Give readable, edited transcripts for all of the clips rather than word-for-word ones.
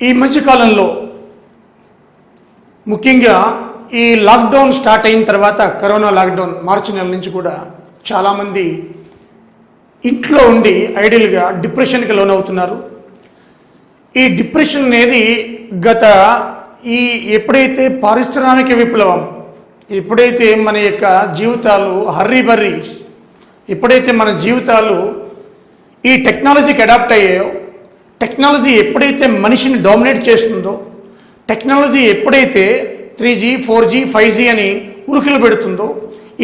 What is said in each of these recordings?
ఈ మధ్య కాలంలో ముఖ్యంగా ఈ లాక్డౌన్ స్టార్ట్ అయిన తర్వాత కరోనా లాక్డౌన్ మార్చి నెల నుంచి కూడా చాలామంది ఇంట్లో ఉండి ఐడియల్గా డిప్రెషన్కి లోనవుతున్నారు. ఈ డిప్రెషన్ అనేది గత ఎప్పుడైతే పారిశ్రామిక విప్లవం, ఎప్పుడైతే మన యొక్క జీవితాలు హర్రీబర్రీ, ఎప్పుడైతే మన జీవితాలు ఈ టెక్నాలజీకి అడాప్ట్ అయ్యాయో, టెక్నాలజీ ఎప్పుడైతే మనిషిని డామినేట్ చేస్తుందో, టెక్నాలజీ ఎప్పుడైతే 3G 4G 5G అని ఉరుకులు పెడుతుందో,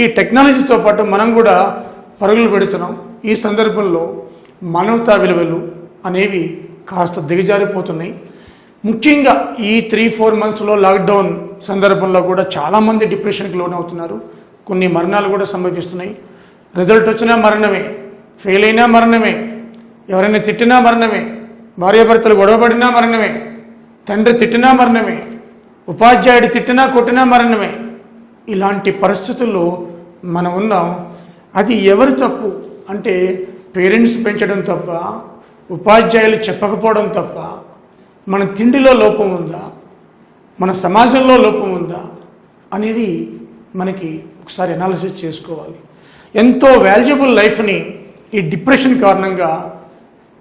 ఈ టెక్నాలజీతో పాటు మనం కూడా పరుగులు పెడుతున్నాం. ఈ సందర్భంలో మానవతా విలువలు అనేవి కాస్త దిగజారిపోతున్నాయి. ముఖ్యంగా ఈ 3-4 మంత్స్లో లాక్డౌన్ సందర్భంలో కూడా చాలామంది డిప్రెషన్కి లోనవుతున్నారు. కొన్ని మరణాలు కూడా సంభవిస్తున్నాయి. రిజల్ట్ వచ్చినా మరణమే, ఫెయిల్ అయినా మరణమే, ఎవరైనా తిట్టినా మరణమే, భార్యాభర్తలు గొడవపడినా మరణమే, తండ్రి తిట్టినా మరణమే, ఉపాధ్యాయుడు తిట్టినా కొట్టినా మరణమే. ఇలాంటి పరిస్థితుల్లో మనం ఉన్నాం. అది ఎవరి తప్పు అంటే పేరెంట్స్ పెంచడం తప్ప, ఉపాధ్యాయులు చెప్పకపోవడం తప్ప, మన తిండిలో లోపం ఉందా, మన సమాజంలో లోపం ఉందా అనేది మనకి ఒకసారి అనాలిసిస్ చేసుకోవాలి. ఎంతో వాల్యుబుల్ లైఫ్ని ఈ డిప్రెషన్ కారణంగా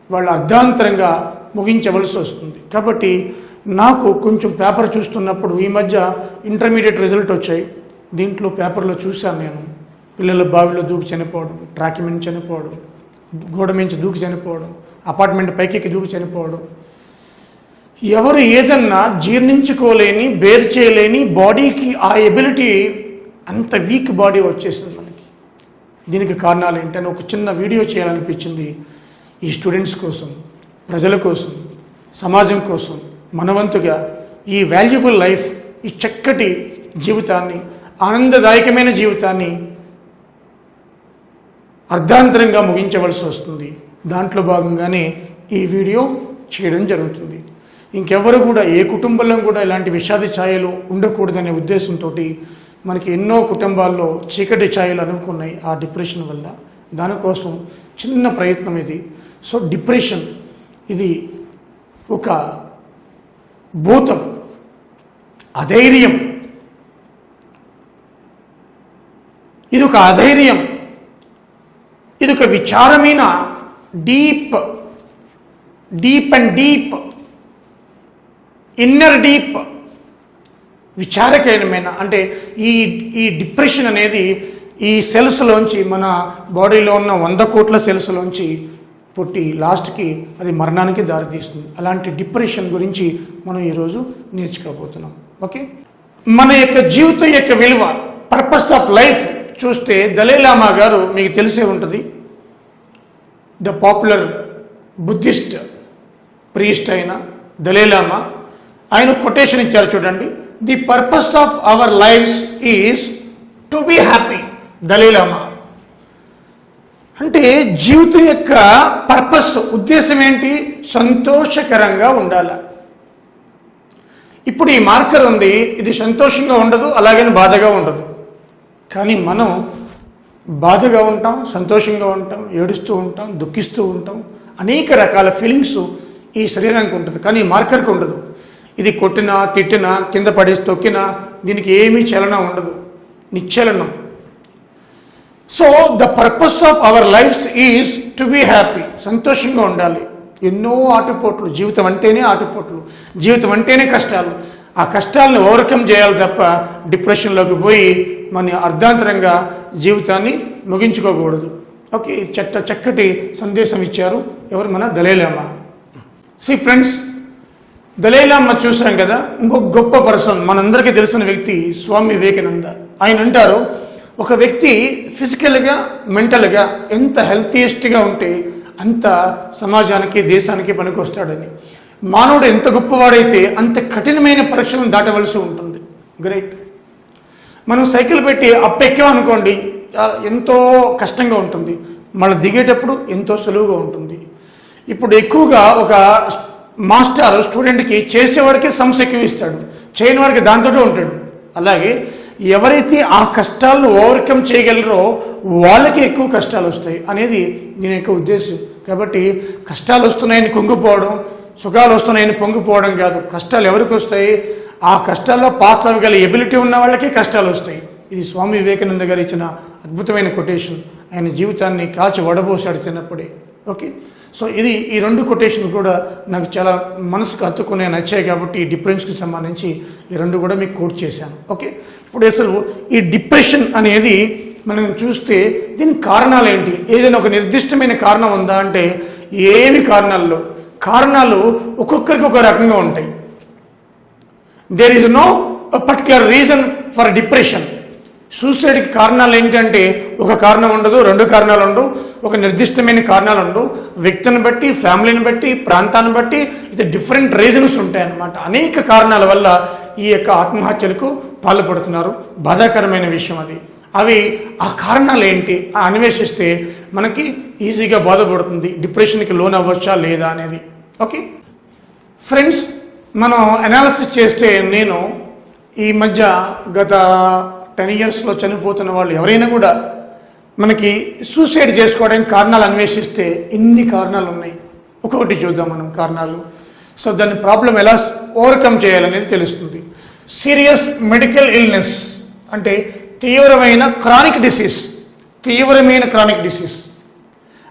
వాళ్ళు అర్ధాంతరంగా ముగించవలసి వస్తుంది. కాబట్టి నాకు కొంచెం పేపర్ చూస్తున్నప్పుడు ఈ మధ్య ఇంటర్మీడియట్ రిజల్ట్ వచ్చాయి. దీంట్లో పేపర్లో చూశాను నేను, పిల్లలు బావిలో దూకి చనిపోవడం, ట్రాక్ మించి చనిపోవడం, గోడ మించి దూకి చనిపోవడం, అపార్ట్మెంట్ పైకి దూకి చనిపోవడం. ఎవరు ఏదన్నా జీర్ణించుకోలేని, బేర్ చేయలేని బాడీకి ఆ ఎబిలిటీ, అంత వీక్ బాడీ వచ్చేసింది మనకి. దీనికి కారణాలు ఏంటని ఒక చిన్న వీడియో చేయాలనిపించింది. ఈ స్టూడెంట్స్ కోసం, ప్రజల కోసం, సమాజం కోసం మనవంతుగా ఈ వాల్యుబుల్ లైఫ్, ఈ చక్కటి జీవితాన్ని, ఆనందదాయకమైన జీవితాన్ని అర్ధాంతరంగా ముగించవలసి వస్తుంది. దాంట్లో భాగంగానే ఈ వీడియో చేయడం జరుగుతుంది. ఇంకెవరు కూడా, ఏ కుటుంబంలో కూడా ఇలాంటి విషాద ఛాయలు ఉండకూడదనే ఉద్దేశంతో మనకి ఎన్నో కుటుంబాల్లో చీకటి ఛాయలు అనుకున్నాయి ఆ డిప్రెషన్ వల్ల. దానికోసం చిన్న ప్రయత్నం ఇది. సో డిప్రెషన్ ఇది ఒక భూతం, అధైర్యం, ఇది ఒక అధైర్యం, ఇది ఒక విచారమైన డీప్ ఇన్నర్ డీప్ విచారకరమైన, అంటే ఈ డిప్రెషన్ అనేది ఈ సెల్స్లోంచి, మన బాడీలో ఉన్న 100 కోట్ల సెల్స్లోంచి పుట్టి లాస్ట్కి అది మరణానికి దారితీస్తుంది. అలాంటి డిప్రెషన్ గురించి మనం ఈరోజు నేర్చుకోబోతున్నాం. ఓకే, మన యొక్క జీవితం యొక్క విలువ, పర్పస్ ఆఫ్ లైఫ్ చూస్తే దలైలామా గారు మీకు తెలిసే ఉంటుంది. ద పాపులర్ బుద్ధిస్ట్ ప్రీస్ట్ అయిన దలైలామా, ఆయన కొటేషన్ ఇచ్చారు చూడండి. The purpose of our lifes is to be happy. Dalai Lama అంటే జీవితం యొక్క పర్పస్, ఉద్దేశం ఏంటి? సంతోషకరంగా ఉండాలి. ఇప్పుడు ఈ మార్కర్ ఉంది, ఇది సంతోషంగా ఉండదు, అలాగని బాధగా ఉండదు. కానీ మనం బాధగా ఉంటాం, సంతోషంగా ఉంటాం, ఏడుస్తూ ఉంటాం, దుఃఖిస్తూ ఉంటాం. అనేక రకాల ఫీలింగ్స్ ఈ శరీరానికి ఉంటుంది, కానీ మార్కర్కి ఉండదు. ఇది కొట్టినా, తిట్టినా, కింద పడేసి తొక్కినా దీనికి ఏమీ చలనం ఉండదు, నిశ్చలనం. So the purpose of our lifes is to be happy. సంతోషంగా ఉండాలి. ఎన్నో ఆటుపోట్లు, జీవితం అంటేనే ఆటుపోట్లు, జీవితం అంటేనే కష్టాలు. ఆ కష్టాలను ఓవర్కమ్ చేయాలి తప్ప డిప్రెషన్లోకి పోయి మన అర్ధాంతరంగా జీవితాన్ని ముగించుకోకూడదు. ఓకే, చక్కటి సందేశం ఇచ్చారు ఎవరు? మన దలైలామా. సి ఫ్రెండ్స్, దలైలామా చూసాం కదా. ఇంకొక గొప్ప పర్సన్, మనందరికీ తెలిసిన వ్యక్తి స్వామి వివేకానంద. ఆయన అంటారు, ఒక వ్యక్తి ఫిజికల్గా, మెంటల్గా ఎంత హెల్తీయెస్ట్గా ఉంటే అంత సమాజానికి, దేశానికి పనికొస్తాడని. మానవుడు ఎంత గొప్పవాడైతే అంత కఠినమైన పరీక్షలను దాటవలసి ఉంటుంది. గ్రేట్. మనం సైకిల్ పెట్టి అప్ ఎక్కామనుకోండి, ఎంతో కష్టంగా ఉంటుంది, మళ్ళీ దిగేటప్పుడు ఎంతో సులువుగా ఉంటుంది. ఇప్పుడు ఎక్కువగా ఒక మాస్టర్ స్టూడెంట్కి చేసేవాడికి సంస్థ ఎక్కువ ఇస్తాడు, చేయని వాడికి దాంతో ఉంటాడు. అలాగే ఎవరైతే ఆ కష్టాలను ఓవర్కమ్ చేయగలరో వాళ్ళకి ఎక్కువ కష్టాలు వస్తాయి అనేది దీని యొక్క ఉద్దేశం. కాబట్టి కష్టాలు వస్తున్నాయని కుంగిపోవడం, సుఖాలు వస్తున్నాయని పొంగిపోవడం కాదు. కష్టాలు ఎవరికి వస్తాయి? ఆ కష్టాల్లో పాస్ అవ్వగల ఎబిలిటీ ఉన్న వాళ్ళకి కష్టాలు వస్తాయి. ఇది స్వామి వివేకానంద గారు ఇచ్చిన అద్భుతమైన కొటేషన్. ఆయన జీవితాన్ని కాచి వడబోసాడు చిన్నప్పుడే. ఓకే, సో ఈ రెండు కొటేషన్ కూడా నాకు చాలా మనసుకు హత్తుకునే నచ్చాయి కాబట్టి ఈ డిప్రెషన్కి సంబంధించి ఈ రెండు కూడా మీకు కోట్ చేశాను. ఓకే, ఇప్పుడు అసలు ఈ డిప్రెషన్ అనేది మనం చూస్తే దీనికి కారణాలు ఏంటి? ఏదైనా ఒక నిర్దిష్టమైన కారణం ఉందా అంటే ఏమి కారణాలు ఒక్కొక్కరికి ఒక రకంగా ఉంటాయి. There is no particular reason for depression. సూసైడ్కి కారణాలు ఏంటంటే ఒక కారణం ఉండదు, రెండు కారణాలు ఉండవు, ఒక నిర్దిష్టమైన కారణాలు ఉండవు. వ్యక్తిని బట్టి, ఫ్యామిలీని బట్టి, ప్రాంతాన్ని బట్టి ఇది డిఫరెంట్ రీజన్స్ ఉంటాయన్నమాట. అనేక కారణాల వల్ల ఈ యొక్క ఆత్మహత్యలకు పాల్పడుతున్నారు. బాధాకరమైన విషయం అది. అవి ఆ కారణాలు ఏంటి అన్వేషిస్తే మనకి ఈజీగా బాధపడుతుంది డిప్రెషన్కి లోన్ అవ్వచ్చా లేదా అనేది. ఓకే ఫ్రెండ్స్, మనం అనాలిసిస్ చేస్తే నేను ఈ మధ్య గత 10 yearsలో చనిపోతున్న వాళ్ళు ఎవరైనా కూడా మనకి సూసైడ్ చేసుకోవడానికి కారణాలు అన్వేషిస్తే ఎన్ని కారణాలు ఉన్నాయి. ఒక్కొక్కటి చూద్దాం మనం కారణాలు. సో దాని ప్రాబ్లం ఎలా ఓవర్కమ్ చేయాలనేది తెలుస్తుంది. సీరియస్ మెడికల్ ఇల్నెస్ అంటే తీవ్రమైన క్రానిక్ డిసీజ్,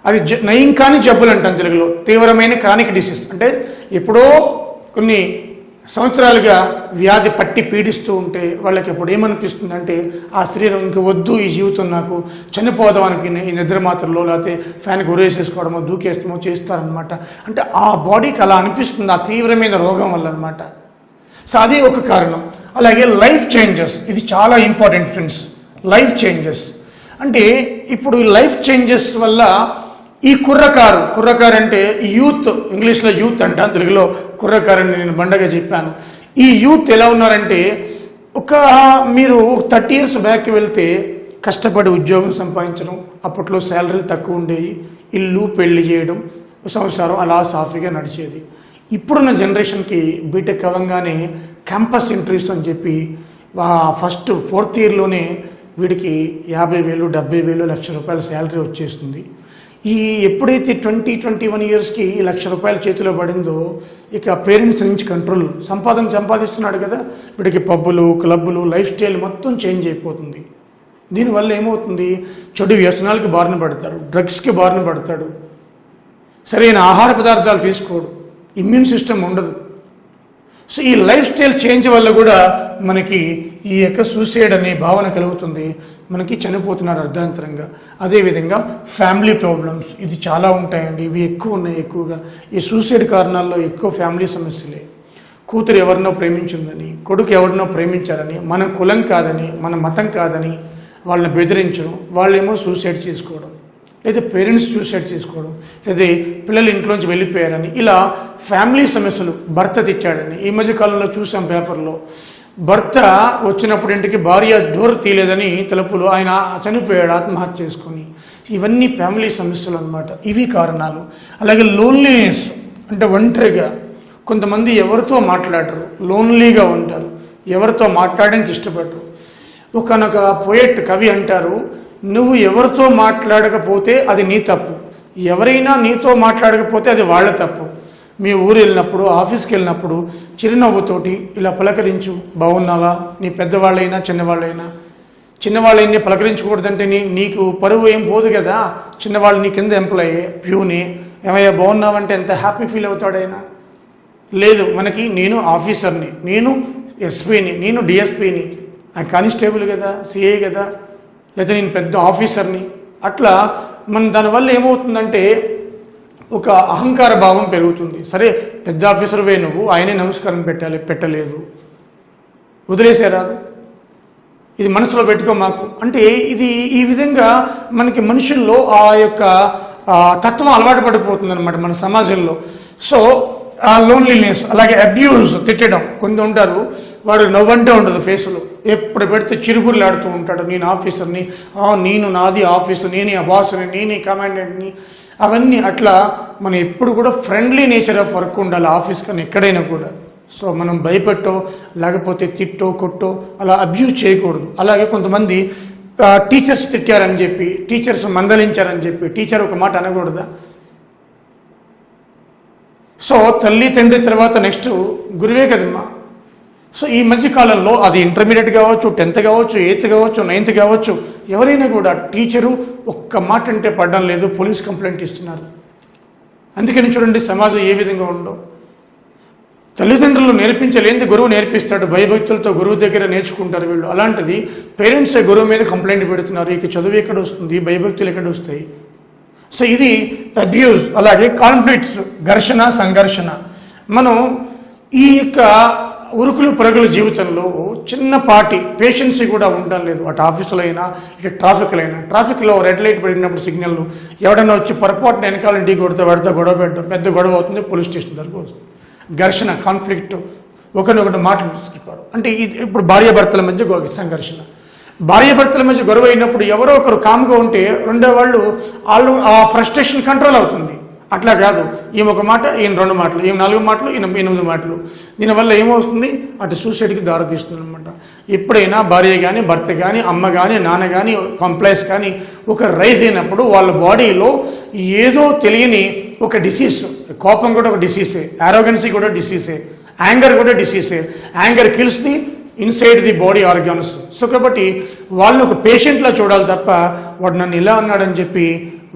అది నయం కాని జబ్బులు అంటాం తెలుగులో. తీవ్రమైన క్రానిక్ డిసీజ్ అంటే ఎప్పుడో కొన్ని సంవత్సరాలుగా వ్యాధి పట్టి పీడిస్తూ ఉంటే వాళ్ళకి ఎప్పుడు ఏమనిపిస్తుంది అంటే ఆ శరీరం ఇంక వద్దు, ఈ జీవితం నాకు చనిపోదానికి ఈ నిద్ర మాత్రలో లేకపోతే ఫ్యాన్కి ఉరేసేసుకోవడమో దూకేస్తామో చేస్తారనమాట. అంటే ఆ బాడీకి అలా అనిపిస్తుంది ఆ తీవ్రమైన రోగం వల్ల అనమాట. సో అది ఒక కారణం. అలాగే లైఫ్ చేంజెస్, ఇది చాలా ఇంపార్టెంట్ ఫ్రెండ్స్. లైఫ్ చేంజెస్ అంటే ఇప్పుడు లైఫ్ చేంజెస్ వల్ల ఈ కుర్రకారు అంటే యూత్, ఇంగ్లీష్లో యూత్ అంటాను, తెలుగులో కుర్రకారు అని నేను బండగా చెప్పాను. ఈ యూత్ ఎలా ఉన్నారంటే మీరు 30 years బ్యాక్ వెళ్తే కష్టపడి ఉద్యోగం సంపాదించడం, అప్పట్లో శాలరీలు తక్కువ ఉండేవి, ఇల్లు పెళ్లి చేయడం, సంసారం అలా సాఫీగా నడిచేది. ఇప్పుడున్న జనరేషన్కి బీటెక్ అవ్వగానే క్యాంపస్ ఇంటర్వ్యూస్ అని చెప్పి ఫస్ట్ 4th yearలోనే వీడికి 50,000, 70,000, ₹1,00,000 శాలరీ వచ్చేస్తుంది. ఎప్పుడైతే 20-21 yearsకి ₹1,00,000 చేతిలో పడిందో ఇక పేరెంట్స్ నుంచి కంట్రోల్, సంపాదిస్తున్నాడు కదా, వీడికి పబ్బులు, క్లబ్బులు, లైఫ్ స్టైల్ మొత్తం చేంజ్ అయిపోతుంది. దీనివల్ల ఏమవుతుంది? చెడు వ్యసనాలకి బారిన పడతాడు, డ్రగ్స్కి బారిన పడతాడు, సరైన ఆహార పదార్థాలు తీసుకోడు, ఇమ్యూన్ సిస్టమ్ ఉండదు. సో ఈ లైఫ్ స్టైల్ చేంజ్ వల్ల కూడా మనకి ఈ యొక్క సూసైడ్ అనే భావన కలుగుతుంది, మనకి చనిపోతున్నారు అర్ధాంతరంగా. అదేవిధంగా ఫ్యామిలీ ప్రాబ్లమ్స్, ఇది చాలా ఉంటాయండి, ఇవి ఎక్కువగా ఈ సూసైడ్ కారణాల్లో ఎక్కువ ఫ్యామిలీ సమస్యలే. కూతురు ఎవరినో ప్రేమించిందని, కొడుకు ఎవరినో ప్రేమించారని, మన కులం కాదని, మన మతం కాదని వాళ్ళని బెదిరించడం, వాళ్ళేమో సూసైడ్ చేసుకోవడం, లేదా పేరెంట్స్ సూసైడ్ చేసుకోవడం, లేదా పిల్లలు ఇంట్లోంచి వెళ్ళిపోయారని, ఇలా ఫ్యామిలీ సమస్యలు. భర్త తెచ్చాడని ఈ మధ్య కాలంలో చూసాం పేపర్లో, భర్త వచ్చినప్పుడు ఇంటికి భార్య డోర్ తీయలేదని తలుపులు, ఆయన చనిపోయాడు ఆత్మహత్య చేసుకొని. ఇవన్నీ ఫ్యామిలీ సమస్యలు అన్నమాట. ఇవి కారణాలు. అలాగే లోన్లీనెస్ అంటే ఒంటరిగా, కొంతమంది ఎవరితో మాట్లాడరు, లోన్లీగా ఉంటారు, ఎవరితో మాట్లాడడానికి ఇష్టపడరు. ఒకనొక పోయెట్, కవి అంటారు, నువ్వు ఎవరితో మాట్లాడకపోతే అది నీ తప్పు, ఎవరైనా నీతో మాట్లాడకపోతే అది వాళ్ళ తప్పు. మీ ఊరు వెళ్ళినప్పుడు, ఆఫీస్కి వెళ్ళినప్పుడు చిరునవ్వుతోటి ఇలా పలకరించు, బాగున్నావా, నీ పెద్దవాళ్ళైనా చిన్నవాళ్ళైనా పలకరించకూడదంటే నీకు పరువు ఏం పోదు కదా. చిన్నవాళ్ళు నీ కింద ఎంప్లాయీ, ప్యూని, ఏమయ్యా బాగున్నావంటే ఎంత హ్యాపీ ఫీల్ అవుతాడైనా. లేదు, మనకి నేను ఆఫీసర్ని, నేను ఎస్పీని, నేను డిఎస్పీని, కానిస్టేబుల్ కదా, సిఐ కదా, లేదా నేను పెద్ద ఆఫీసర్ని. అట్లా దానివల్ల ఏమవుతుందంటే ఒక అహంకార భావం పెరుగుతుంది. సరే పెద్ద ఆఫీసర్వే నువ్వు, ఆయనే నమస్కారం పెట్టలేదు, వదిలేసేరాదు, ఇది మనసులో పెట్టుకో మాకు అంటే, ఇది ఈ విధంగా మనకి మనుషుల్లో ఆ యొక్క తత్వం అలవాటు పడిపోతుంది అనమాట మన సమాజంలో. సో ఆ లోన్లీనెస్, అలాగే అబ్యూజ్, తిట్టడం. కొంత ఉంటారు, వాడు నవ్వంటే ఉండదు ఫేస్లో, ఎప్పుడు పెడితే చిరుగురులు ఆడుతూ ఉంటాడు, నేను ఆఫీసర్ని, నాది ఆఫీసు, నేనే ఆ బాస్ని, నేనే కమాండెంట్ని, అవన్నీ. అట్లా మనం ఎప్పుడు కూడా ఫ్రెండ్లీ నేచర్ ఆఫ్ వర్క్ ఉండాలి ఆఫీస్ కానీ ఎక్కడైనా కూడా. సో మనం భయపెట్టో లేకపోతే తిట్టో కొట్టో అలా అబ్యూజ్ చేయకూడదు. అలాగే కొంతమంది టీచర్స్ తిట్టారని చెప్పి, టీచర్స్ మందలించారని చెప్పి టీచర్ ఒక మాట అనకూడదా? సో తల్లి తండ్రి తర్వాత నెక్స్ట్ గురువే కదమ్మా. సో ఈ మధ్య కాలంలో అది ఇంటర్మీడియట్ కావచ్చు, 10th కావచ్చు, 8th కావచ్చు, 9th కావచ్చు, ఎవరైనా కూడా టీచరు ఒక్క మాట అంటే పడడం లేదు, పోలీస్ కంప్లైంట్ ఇస్తున్నారు. అందుకని చూడండి సమాజం ఏ విధంగా ఉందో. తల్లిదండ్రులు నేర్పించలేనిది గురువు నేర్పిస్తాడు, భయభక్తులతో గురువు దగ్గర నేర్చుకుంటారు వీళ్ళు. అలాంటిది పేరెంట్సే గురువు మీద కంప్లైంట్ పెడుతున్నారు. ఇక చదువు ఎక్కడ వస్తుంది, భయభక్తులు ఎక్కడ వస్తాయి? సో ఇది అబ్యూజ్. అలాగే కాన్ఫ్లిక్ట్స్, ఘర్షణ, సంఘర్షణ. మనం ఈ యొక్క ఉరుకులు పరుగుల జీవితంలో చిన్నపాటి పేషెన్సీ కూడా ఉండడం లేదు. అటు ఆఫీసులో అయినా ఇటు ట్రాఫిక్లో రెడ్ లైట్ పడినప్పుడు సిగ్నల్లు ఎవడన్నా వచ్చి పొరపాటున వెనకాల ఢీ కొడితే వాడితో గొడవ పెట్టడం, పెద్ద గొడవ అవుతుంది, పోలీస్ స్టేషన్ దగ్గరకు వస్తుంది. ఘర్షణ, కాన్ఫ్లిక్ట్, ఒకరినొకటి మాట్లాడుకోవడం. అంటే ఇది ఇప్పుడు భార్యాభర్తల మధ్య సంఘర్షణ. భార్యాభర్తల మధ్య గొడవ అయినప్పుడు ఎవరో ఒకరు కామ్గా ఉంటే రెండో వాళ్ళు ఆ ఫ్రస్ట్రేషన్ కంట్రోల్ అవుతుంది. అట్లా కాదు, ఈమె ఒక మాట, ఈయన 2 మాటలు, ఈమె 4 మాటలు, ఈయన 8 మాటలు. దీనివల్ల ఏమవుతుంది, అటు సూసైడ్కి దారితీస్తుంది అనమాట. ఎప్పుడైనా భార్య కానీ, భర్త కానీ, అమ్మ కానీ, నాన్న కానీ, కంప్లైంట్స్ కానీ ఒక రైజ్ అయినప్పుడు వాళ్ళ బాడీలో ఏదో తెలియని ఒక డిసీజ్, కోపం కూడా ఒక డిసీజే, ఆరోగెన్సీ కూడా డిసీజే, యాంగర్ కూడా డిసీజే. Anger kills the inside the body organs. So కాబట్టి వాళ్ళని ఒక పేషెంట్లా చూడాలి తప్ప వాడు నన్ను ఇలా అన్నాడని చెప్పి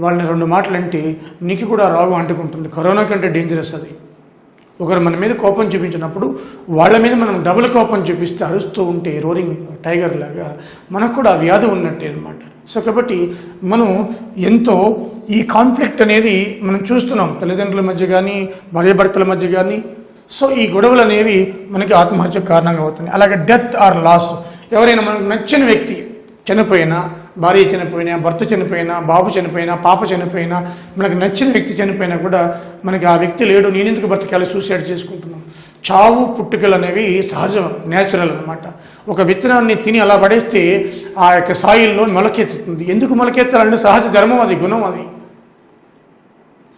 వాళ్ళని 2 మాటలు అంటే నీకు కూడా రోగం అంటుకుంటుంది. కరోనా కంటే డేంజరస్ అది. ఒకరు మన మీద కోపం చూపించినప్పుడు వాళ్ళ మీద మనం డబుల్ కోపం చూపిస్తే అరుస్తూ ఉంటే రోరింగ్ టైగర్ లాగా మనకు కూడా వ్యాధి ఉన్నట్టే అనమాట. సో కాబట్టి మనం ఎంతో ఈ కాన్ఫ్లిక్ట్ అనేది మనం చూస్తున్నాం, తల్లిదండ్రుల మధ్య కానీ, భార్యాభర్తల మధ్య కానీ. సో ఈ గొడవలు అనేవి మనకి ఆత్మహత్యకు కారణంగా అవుతుంది. అలాగే డెత్ ఆర్ లాస్. ఎవరైనా మనకు నచ్చిన వ్యక్తి చనిపోయినా, భార్య చనిపోయినా, భర్త చనిపోయినా, బాబు చనిపోయినా, పాప చనిపోయినా, మనకు నచ్చిన వ్యక్తి చనిపోయినా కూడా మనకి ఆ వ్యక్తి లేడు, నేనెందుకు బ్రతకాలి, సూసైడ్ చేసుకుంటున్నాం. చావు పుట్టుకలు అనేవి సహజం, న్యాచురల్ అనమాట. ఒక విత్తనాన్ని తిని అలా పడేస్తే ఆ యొక్క సాయిల్లో మొలకెత్తుతుంది. ఎందుకు మొలకెత్తాలంటే సహజ ధర్మం అది, గుణం అది.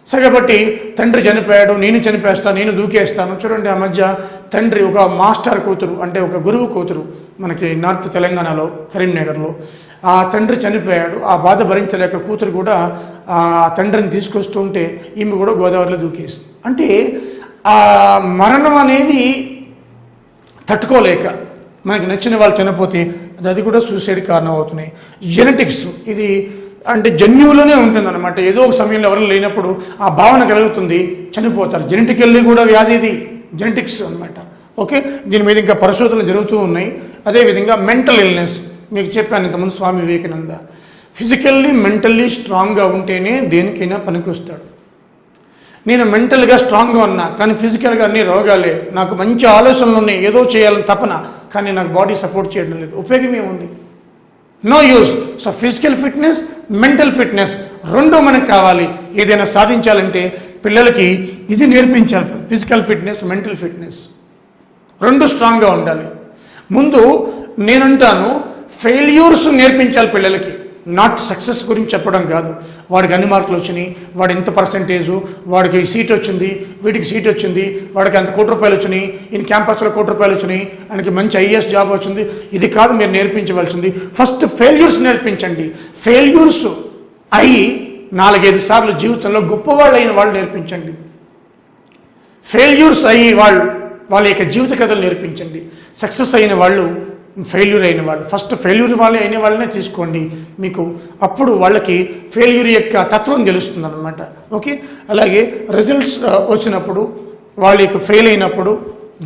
సో కాబట్టి తండ్రి చనిపోయాడు, నేను చనిపోయేస్తాను, నేను దూకేస్తాను. చూడండి ఆ మధ్య తండ్రి ఒక మాస్టర్ కూతురు, అంటే ఒక గురువు కూతురు, మనకి నార్త్ తెలంగాణలో కరీంనగర్లో ఆ తండ్రి చనిపోయాడు. ఆ బాధ భరించలేక కూతురు కూడా ఆ తండ్రిని తీసుకొస్తూ ఉంటే ఈమె కూడా గోదావరిలో దూకేస్తుంది. అంటే ఆ మరణం అనేది తట్టుకోలేక మనకి నచ్చిన వాళ్ళు చనిపోతే అది కూడా సూసైడ్ కారణం అవుతున్నాయి. జెనెటిక్స్ ఇది అంటే జన్యువులోనే ఉంటుందన్నమాట. ఏదో ఒక సమయంలో ఎవరు లేనప్పుడు ఆ భావన కలుగుతుంది, చనిపోతారు. జెనెటికల్లీ కూడా వ్యాధి ఇది, జెనెటిక్స్ అనమాట. ఓకే, దీని మీద ఇంకా పరిశోధనలు జరుగుతూ ఉన్నాయి. అదేవిధంగా మెంటల్ ఇల్నెస్, మీకు చెప్పాను ఇంతకుముందు స్వామి వివేకానంద, ఫిజికల్లీ మెంటల్లీ స్ట్రాంగ్గా ఉంటేనే దేనికైనా పనికొస్తాడు. నేను మెంటల్గా స్ట్రాంగ్గా ఉన్నా కానీ ఫిజికల్గా అన్ని రోగాలే, నాకు మంచి ఆలోచనలు ఉన్నాయి, ఏదో చేయాలని తపన, కానీ నాకు బాడీ సపోర్ట్ చేయడం లేదు, ఉపయోగం ఏముంది? No use. So physical fitness, mental fitness రెండూ మనకు కావాలి. ఏదైనా సాధించాలంటే పిల్లలకి ఇది నేర్పించాలి, ఫిజికల్ ఫిట్నెస్, మెంటల్ ఫిట్నెస్ రెండు స్ట్రాంగ్గా ఉండాలి. ముందు నేనంటాను ఫెయిల్యూర్స్ నేర్పించాలి పిల్లలకి, నాట్ సక్సెస్ గురించి చెప్పడం కాదు. వాడికి అన్ని మార్కులు వచ్చినాయి, వాడు ఇంత పర్సంటేజు, వాడికి సీట్ వచ్చింది, వీటికి సీట్ వచ్చింది, వాడికి అంత ₹1,00,000 వచ్చినాయి, ఈయన క్యాంపస్లో ₹1,00,000 వచ్చినాయి, ఆయనకి మంచి ఐఏఎస్ జాబ్ వచ్చింది. ఇది కాదు మీరు నేర్పించవలసింది. ఫస్ట్ ఫెయిల్యూర్స్ నేర్పించండి. ఫెయిల్యూర్స్ అయ్యి 4-5 సార్లు జీవితంలో గొప్పవాళ్ళు అయిన వాళ్ళు నేర్పించండి. ఫెయిల్యూర్స్ అయ్యి వాళ్ళ యొక్క జీవిత కథలు నేర్పించండి. సక్సెస్ అయిన వాళ్ళు, ఫెయిల్యూర్ అయిన వాళ్ళు, ఫస్ట్ ఫెయిల్యూర్ వాళ్ళే అయిన వాళ్ళనే తీసుకోండి. మీకు అప్పుడు వాళ్ళకి ఫెయిల్యూర్ యొక్క తత్వం తెలుస్తుంది అనమాట. ఓకే, అలాగే రిజల్ట్స్ వచ్చినప్పుడు, వాళ్ళ యొక్క ఫెయిల్ అయినప్పుడు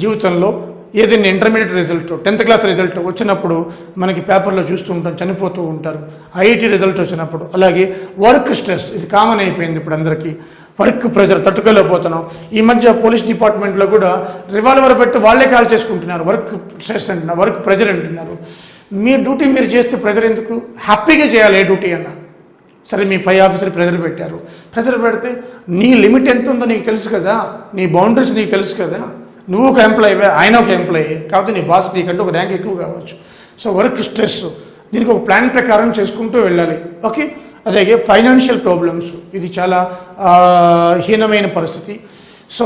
జీవితంలో ఏదైనా intermediate result, 10th class result వచ్చినప్పుడు మనకి పేపర్లో చూస్తూ ఉంటాం, చనిపోతూ ఉంటారు. ఐఐటి రిజల్ట్ వచ్చినప్పుడు, అలాగే వర్క్ స్ట్రెస్, ఇది కామన్ అయిపోయింది ఇప్పుడు అందరికీ. వర్క్ ప్రెజర్ తట్టుకోలేకపోతున్నాం. ఈ మధ్య పోలీస్ డిపార్ట్మెంట్లో కూడా రివాల్వర్ పెట్టి వాళ్ళే కాల్ చేసుకుంటున్నారు. వర్క్ స్ట్రెస్ అంటున్నారు, వర్క్ ప్రెజర్ అంటున్నారు. మీ డ్యూటీ మీరు చేస్తే ప్రెజర్ ఎందుకు? హ్యాపీగా చేయాలి ఏ డ్యూటీ అన్నా సరే. మీ పై ఆఫీసర్ ప్రెజర్ పెట్టారు, ప్రెజర్ పెడితే నీ లిమిట్ ఎంత ఉందో నీకు తెలుసు కదా, నీ బౌండరీస్ నీకు తెలుసు కదా. నువ్వు ఒక ఎంప్లాయీవే, ఆయన ఒక ఎంప్లాయీ, కాకపోతే నీ బాస్ నీకంటే ఒక ర్యాంక్ ఎక్కువ కావచ్చు. సో వర్క్ స్ట్రెస్, దీనికి ఒక ప్లాన్ ప్రకారం చేసుకుంటూ వెళ్ళాలి. ఓకే, అలాగే ఫైనాన్షియల్ ప్రాబ్లమ్స్, ఇది చాలా హీనమైన పరిస్థితి. సో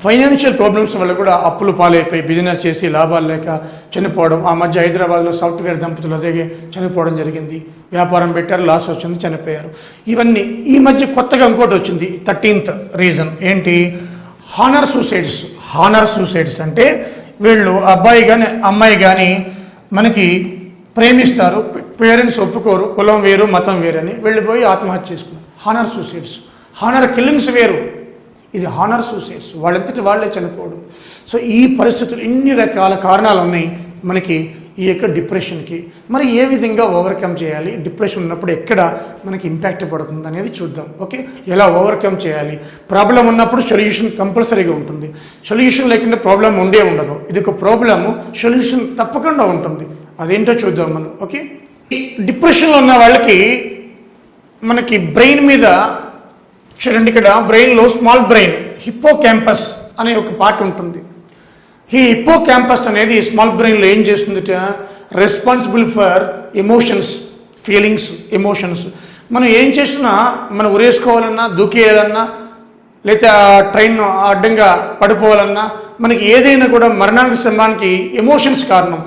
ఫైనాన్షియల్ ప్రాబ్లమ్స్ వల్ల కూడా అప్పులు పాలైపోయి బిజినెస్ చేసి లాభాలు లేక చనిపోవడం. ఆ మధ్య హైదరాబాద్లో సాఫ్ట్వేర్ దంపతులు అదే చనిపోవడం జరిగింది. వ్యాపారం పెట్టారు, లాస్ వచ్చింది, చనిపోయారు. ఇవన్నీ ఈ మధ్య కొత్తగా ఇంకోటి వచ్చింది, 13th రీజన్ ఏంటి? Honour suicides. హానర్ సూసైడ్స్ అంటే వీళ్ళు అబ్బాయి కానీ అమ్మాయి కానీ మనకి ప్రేమిస్తారు, పేరెంట్స్ ఒప్పుకోరు, కులం వేరు మతం వేరని వెళ్ళిపోయి ఆత్మహత్య చేసుకున్నారు. Honour suicides. హానర్ కిల్లింగ్స్ వేరు, ఇది హానర్ సూసైడ్స్, వాళ్ళంతటి వాళ్ళే చనిపోవడం. సో ఈ పరిస్థితులు ఇన్ని రకాల కారణాలు ఉన్నాయి మనకి ఈ యొక్క డిప్రెషన్కి. మరి ఏ విధంగా ఓవర్కమ్ చేయాలి? డిప్రెషన్ ఉన్నప్పుడు ఎక్కడ మనకి ఇంపాక్ట్ పడుతుంది అనేది చూద్దాం. ఓకే, ఎలా ఓవర్కమ్ చేయాలి? ప్రాబ్లం ఉన్నప్పుడు సొల్యూషన్ కంపల్సరీగా ఉంటుంది, సొల్యూషన్ లేకుండా ప్రాబ్లం ఉండదు. ఇది ఒక ప్రాబ్లము, సొల్యూషన్ తప్పకుండా ఉంటుంది. అదేంటో చూద్దాం మనం. ఓకే, ఈ డిప్రెషన్లో ఉన్న వాళ్ళకి మనకి బ్రెయిన్ మీద చూడండి, ఇక్కడ బ్రెయిన్లో స్మాల్ బ్రెయిన్ హిప్పో క్యాంపస్ అనే ఒక పార్ట్ ఉంటుంది. ఈ హిప్పో క్యాంపస్ అనేది స్మాల్ బ్రెయిన్లో ఏం చేస్తుందిట? Responsible for emotions, feelings, emotions. మనం ఏం చేసినా, మనం ఉరేసుకోవాలన్నా, దూకేయాలన్నా, లేదా ట్రైన్ అడ్డంగా పడిపోవాలన్నా, మనకి ఏదైనా కూడా మరణానికి సంబంధానికి ఎమోషన్స్ కారణం.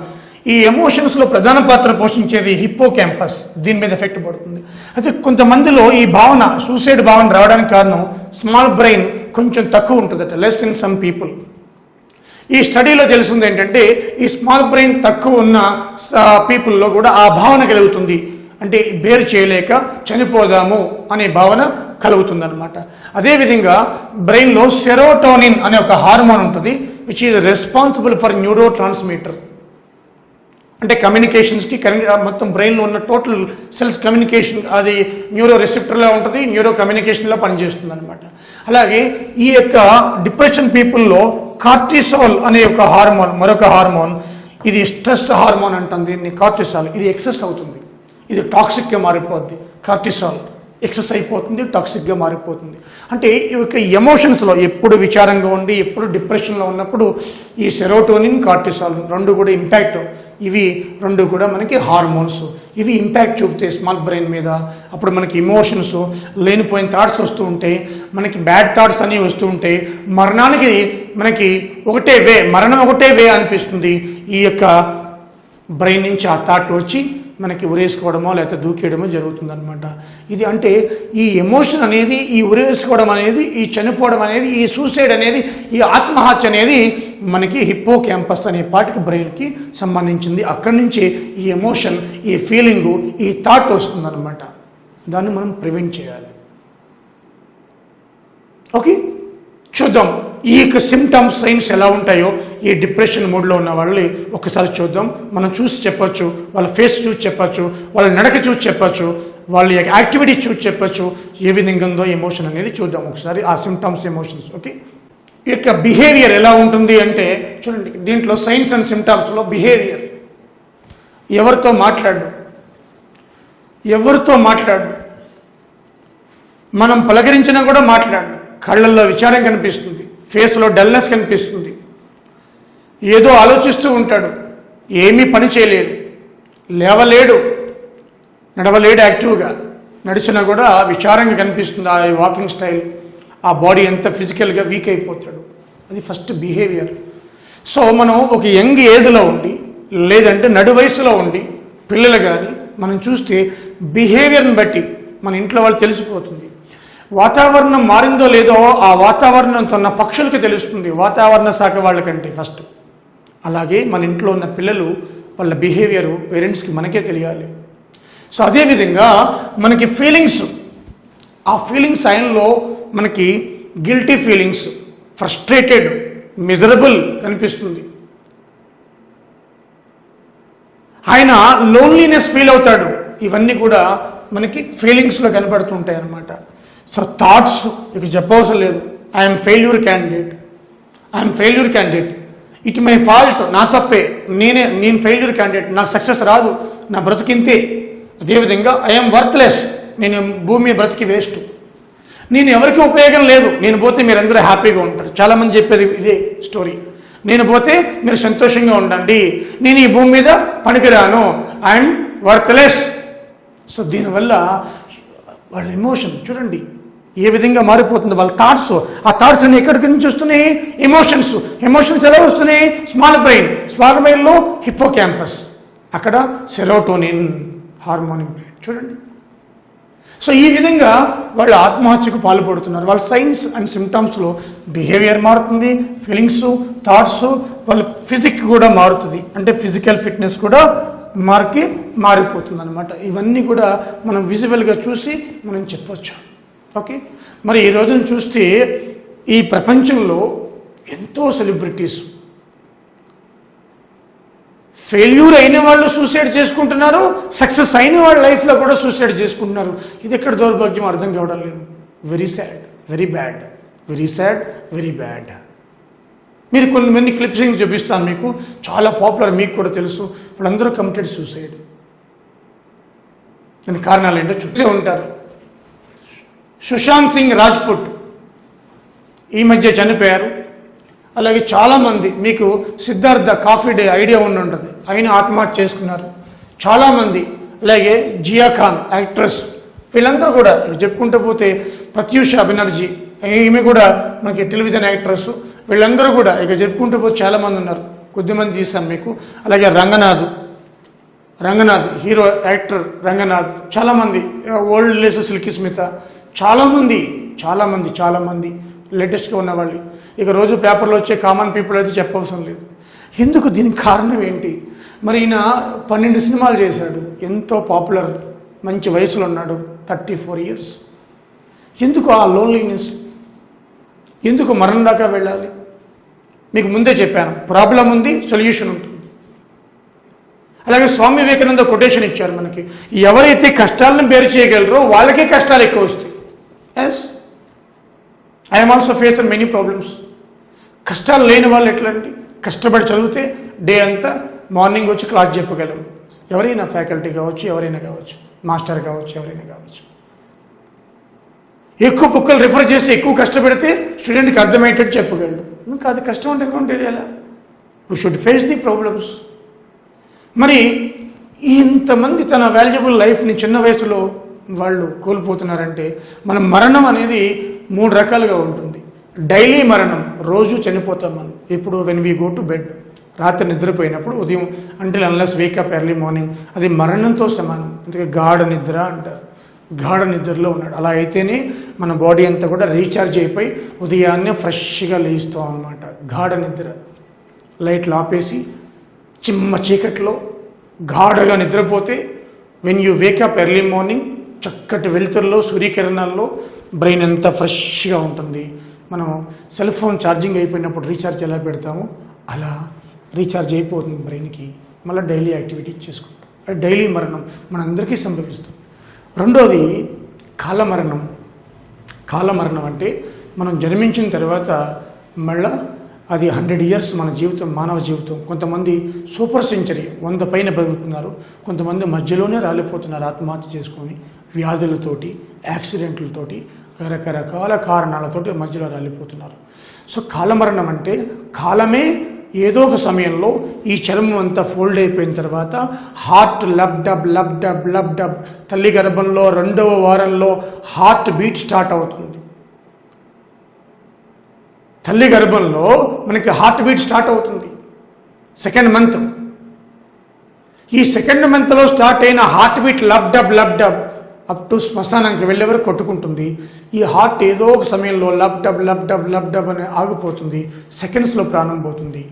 ఈ ఎమోషన్స్లో ప్రధాన పాత్ర పోషించేది హిప్పో క్యాంపస్. దీని మీద ఎఫెక్ట్ పడుతుంది. అయితే కొంతమందిలో ఈ భావన, సూసైడ్ భావన రావడానికి కారణం స్మాల్ బ్రెయిన్ కొంచెం తక్కువ ఉంటుందట, లెస్ ఇన్ సమ్ పీపుల్. ఈ స్టడీలో తెలిసింది ఏంటంటే ఈ స్మాల్ బ్రెయిన్ తక్కువ ఉన్న పీపుల్లో కూడా ఆ భావన కలుగుతుంది. అంటే బేరు చేయలేక చనిపోదాము అనే భావన కలుగుతుంది అనమాట. అదేవిధంగా బ్రెయిన్లో సెరోటోనిన్ అనే ఒక హార్మోన్ ఉంటుంది, which is responsible for neuro transmitter. అంటే కమ్యూనికేషన్స్కి మొత్తం బ్రెయిన్లో ఉన్న టోటల్ సెల్స్ కమ్యూనికేషన్ అది న్యూరో రిసెప్టర్లో ఉంటుంది, న్యూరో కమ్యూనికేషన్లో పనిచేస్తుంది అనమాట. అలాగే ఈ యొక్క డిప్రెషన్ పీపుల్లో కార్టిసాల్ అనే ఒక హార్మోన్, మరొక హార్మోన్, ఇది స్ట్రెస్ హార్మోన్ అంటుంది దీన్ని, కార్టిసాల్. ఇది ఎక్సెస్ అవుతుంది, ఇది టాక్సిక్గా మారిపోద్ది. కార్టిసాల్ ఎక్సెస్ అయిపోతుంది, టాక్సిక్గా మారిపోతుంది. అంటే ఈ యొక్క ఎమోషన్స్లో ఎప్పుడు విచారంగా ఉండి ఎప్పుడు డిప్రెషన్లో ఉన్నప్పుడు ఈ సెరోటోనిన్, కార్టిసాల్ రెండు కూడా ఇంపాక్ట్, ఇవి రెండు కూడా మనకి హార్మోన్స్, ఇవి ఇంపాక్ట్ చూపుతాయి స్మాల్ బ్రెయిన్ మీద. అప్పుడు మనకి ఎమోషన్స్, లేనిపోయిన థాట్స్ వస్తూ ఉంటాయి, మనకి బ్యాడ్ థాట్స్ అనేవి వస్తూ ఉంటాయి. మరణానికి మనకి ఒకటే వే, మరణం ఒకటే వే అనిపిస్తుంది. ఈ యొక్క బ్రెయిన్ నుంచి ఆ థాట్ వచ్చి మనకి ఉరేసుకోవడమో లేకపోతే దూకేయడమో జరుగుతుంది అనమాట. ఇది అంటే ఈ ఎమోషన్ అనేది, ఈ ఉరేసుకోవడం అనేది, ఈ చనిపోవడం అనేది, ఈ సూసైడ్ అనేది, ఈ ఆత్మహత్య అనేది మనకి హిప్పో క్యాంపస్ అనే పార్ట్కి, బ్రెయిన్కి సంబంధించింది. అక్కడి నుంచి ఈ ఎమోషన్, ఈ ఫీలింగు, ఈ థాట్ వస్తుందన్నమాట. దాన్ని మనం ప్రివెంట్ చేయాలి. ఓకే, చూద్దాం ఈ యొక్క సిమ్టమ్స్, సైన్స్ ఎలా ఉంటాయో ఈ డిప్రెషన్ మూడ్లో ఉన్న వాళ్ళని ఒకసారి చూద్దాం. మనం చూసి చెప్పచ్చు, వాళ్ళ ఫేస్ చూసి చెప్పచ్చు, వాళ్ళ నడక చూసి చెప్పచ్చు, వాళ్ళ యొక్క యాక్టివిటీ చూసి చెప్పచ్చు, ఏ విధంగా ఉందో ఎమోషన్ అనేది చూద్దాం ఒకసారి, ఆ సిమ్టమ్స్, ఎమోషన్స్. ఓకే, ఈ యొక్క బిహేవియర్ ఎలా ఉంటుంది అంటే చూడండి, దీంట్లో సైన్స్ అండ్ సిమ్టమ్స్లో బిహేవియర్, ఎవరితో మాట్లాడు, మనం పలకరించినా కూడా మాట్లాడు, కళ్ళల్లో విచారం కనిపిస్తుంది, ఫేస్లో డల్నెస్ కనిపిస్తుంది, ఏదో ఆలోచిస్తూ ఉంటాడు, ఏమీ పని చేయలేడు, లేవలేడు, నడవలేడు, యాక్టివ్గా నడిచినా కూడా విచారంగా కనిపిస్తుంది. ఆ వాకింగ్ స్టైల్, ఆ బాడీ ఎంత ఫిజికల్గా వీక్ అయిపోతాడు. అది ఫస్ట్ బిహేవియర్. సో మనం ఒక యంగ్ ఏజ్లో ఉండి లేదంటే నడు వయసులో ఉండి పిల్లలు కానీ మనం చూస్తే బిహేవియర్ని బట్టి మన ఇంట్లో వాళ్ళు తెలిసిపోతుంది. వాతావరణం మారిందో లేదో ఆ వాతావరణంతో ఉన్న పక్షులకు తెలుస్తుంది, వాతావరణ శాఖ వాళ్ళకంటే ఫస్ట్. అలాగే మన ఇంట్లో ఉన్న పిల్లలు వాళ్ళ బిహేవియరు పేరెంట్స్కి మనకే తెలియాలి. సో అదేవిధంగా మనకి ఫీలింగ్స్, ఆ ఫీలింగ్స్ ఆయనలో మనకి గిల్టీ ఫీలింగ్స్, ఫ్రస్ట్రేటెడ్, మిజరబుల్ కనిపిస్తుంది. ఆయన లోన్లీనెస్ ఫీల్ అవుతాడు. ఇవన్నీ కూడా మనకి ఫీలింగ్స్లో కనబడుతుంటాయి అన్నమాట. సో థాట్స్ ఇక చెప్పవసరం లేదు, I'm failure candidate, it my fault, నా తప్పే, నేను ఫెయిల్యూర్ క్యాండిడేట్, నాకు సక్సెస్ రాదు, నా బ్రతికింతే. అదేవిధంగా ఐఎమ్ వర్త్లెస్, నేను భూమి బ్రతికి వేస్ట్, నేను ఎవరికి ఉపయోగం లేదు, నేను పోతే మీరందరూ హ్యాపీగా ఉంటారు. చాలామంది చెప్పేది ఇదే స్టోరీ, నేను పోతే మీరు సంతోషంగా ఉండండి, నేను ఈ భూమి మీద పనికిరాను, ఐఎమ్ వర్త్లెస్. సో దీనివల్ల వాళ్ళ ఎమోషన్ చూడండి, ఏ విధంగా మారిపోతుంది వాళ్ళ థాట్స్. ఆ థాట్స్ అన్ని ఎక్కడికి నుంచి వస్తున్నాయి? ఎమోషన్స్ ఎలా వస్తున్నాయి? స్మాల్ బ్రెయిన్లో హిప్పోక్యాంపస్, అక్కడ సెరోటోనిన్ హార్మోన్ ఇంపాక్ట్. చూడండి. సో ఈ విధంగా వాళ్ళు ఆత్మహత్యకు పాల్పడుతున్నారు. వాళ్ళ సైన్స్ అండ్ సిమ్టమ్స్లో బిహేవియర్ మారుతుంది, ఫీలింగ్స్, థాట్స్, వాళ్ళ ఫిజిక్ కూడా మారుతుంది. అంటే ఫిజికల్ ఫిట్నెస్ కూడా మారిపోతుంది అనమాట. ఇవన్నీ కూడా మనం విజువల్గా చూసి మనం చెప్పొచ్చు. ఓకే. మరి ఈ రోజున చూస్తే ఈ ప్రపంచంలో ఎంతో సెలబ్రిటీస్ ఫెయిల్యూర్ అయిన వాళ్ళు సూసైడ్ చేసుకుంటున్నారు, సక్సెస్ అయిన వాళ్ళ లైఫ్లో కూడా సూసైడ్ చేసుకుంటున్నారు. ఇది ఎక్కడ దౌర్భాగ్యం అర్థం కావడం లేదు. Very sad, very bad, very sad, very bad. మీరు కొంతమంది క్లిప్సింగ్ చూపిస్తాను మీకు, చాలా పాపులర్, మీకు కూడా తెలుసు. వాళ్ళందరూ కమిటెడ్ సూసైడ్. దాని కారణాలు ఏంటో చూసే ఉంటారు. సుశాంత్ సింగ్ రాజ్పుట్ ఈ మధ్య చనిపోయారు. అలాగే చాలామంది, మీకు సిద్ధార్థ కాఫీ డే ఐడియా ఉంటుంది, ఆయన ఆత్మహత్య చేసుకున్నారు చాలామంది. అలాగే జియా ఖాన్ యాక్ట్రెస్, వీళ్ళందరూ కూడా చెప్పుకుంటూ పోతే ప్రత్యూష బెనర్జీ, ఈమె కూడా మనకి టెలివిజన్ యాక్ట్రెస్. వీళ్ళందరూ కూడా ఇక చెప్పుకుంటూ పోతే చాలామంది ఉన్నారు, కొద్దిమంది తీసాను మీకు. అలాగే రంగనాథ్ హీరో యాక్టర్ రంగనాథ్, చాలామంది ఓల్డ్ లేస్ సిల్కీ స్మిత, చాలామంది లేటెస్ట్గా ఉన్నవాళ్ళు. ఇక రోజు పేపర్లో వచ్చే కామన్ పీపుల్ అయితే చెప్పవసరం లేదు. ఎందుకు? దీనికి కారణం ఏంటి? మరి ఈయన 12 సినిమాలు చేశాడు, ఎంతో పాపులర్, మంచి వయసులో ఉన్నాడు, 34 years. ఎందుకు ఆ లోన్లీనెస్? ఎందుకు మరణం దాకా వెళ్ళాలి? మీకు ముందే చెప్పాను, ప్రాబ్లం ఉంది, సొల్యూషన్ ఉంటుంది. అలాగే స్వామి వివేకానంద కొటేషన్ ఇచ్చారు మనకి, ఎవరైతే కష్టాలను బేరు చేయగలరో వాళ్ళకే కష్టాలు ఎక్కువ వస్తాయి. Yes, I'm also face many problems. కష్టాలు లేని వాళ్ళు ఎట్లండి? కష్టపడి చదివితే డే అంతా మార్నింగ్ వచ్చి క్లాస్ చెప్పగలరు. ఎవరైనా ఫ్యాకల్టీ కావచ్చు, ఎవరైనా కావచ్చు, మాస్టర్ కావచ్చు, ఎవరైనా కావచ్చు. ఎక్కువ బుక్కలు రిఫర్ చేసి ఎక్కువ కష్టపెడితే స్టూడెంట్కి అర్థమయ్యేటట్టు చెప్పగలడు. ఇంకా అది కష్టం అంటే అకౌంట్ తెలియాలా? We should face the problems. మరి ఇంతమంది తన వాల్యుబుల్ లైఫ్ని చిన్న వయసులో వాళ్ళు కోల్పోతున్నారంటే, మన మరణం అనేది 3 రకాలుగా ఉంటుంది. డైలీ మరణం, రోజు చనిపోతాం మనం. ఇప్పుడు when we go to bed, రాత్రి నిద్రపోయినప్పుడు, ఉదయం until unless wake up early morning, అది మరణంతో సమానం. అందుకే గాఢ నిద్ర అంటారు. గాఢ నిద్రలో ఉన్నాడు. అలా అయితేనే మన బాడీ అంతా కూడా రీఛార్జ్ అయిపోయి ఉదయాన్నే ఫ్రెష్గా లేస్తాం అన్నమాట. గాఢ నిద్ర, లైట్లు ఆపేసి చిమ్మ చీకట్లో గాఢగా నిద్రపోతే, when you wake up early morning, చక్కటి వెలుతురులో, సూర్యకిరణాల్లో బ్రెయిన్ అంతా ఫ్రెష్గా ఉంటుంది. మనం సెల్ ఫోన్ ఛార్జింగ్ అయిపోయినప్పుడు రీఛార్జ్ ఎలా పెడతామో అలా రీఛార్జ్ అయిపోతుంది బ్రెయిన్కి. మళ్ళీ డైలీ యాక్టివిటీ చేసుకుంటాం. అది డైలీ మరణం మనందరికీ సంభవిస్తుంది. రెండోది కాలమరణం. కాలమరణం అంటే మనం జన్మించిన తర్వాత మళ్ళా అది 100 years మన జీవితం, మానవ జీవితం. కొంతమంది సూపర్ సెంచరీ 100 పైన బతుకుతున్నారు, కొంతమంది మధ్యలోనే రాలిపోతున్నారు ఆత్మహత్య చేసుకొని, వ్యాధులతోటి, యాక్సిడెంట్లతోటి, రకరకాల కారణాలతోటి మధ్యలో రాలిపోతున్నారు. సో కాలమరణం అంటే కాలమే ఏదో ఒక సమయంలో ఈ చర్మం అంతా ఫోల్డ్ అయిపోయిన తర్వాత హార్ట్ లబ్డబ్ తల్లి గర్భంలో 2వ వారంలో హార్ట్ బీట్ స్టార్ట్ అవుతుంది. తల్లి గర్భంలో మనకి హార్ట్ బీట్ స్టార్ట్ అవుతుంది 2nd month. ఈ 2nd monthలో స్టార్ట్ అయిన హార్ట్ బీట్ లబ్డబ్ అప్ టు శ్మశానానికి వెళ్ళే వరకు కొట్టుకుంటుంది. ఈ హార్ట్ ఏదో ఒక సమయంలో లబ్డబ్ అని ఆగిపోతుంది, సెకండ్స్లో ప్రాణం పోతుంది.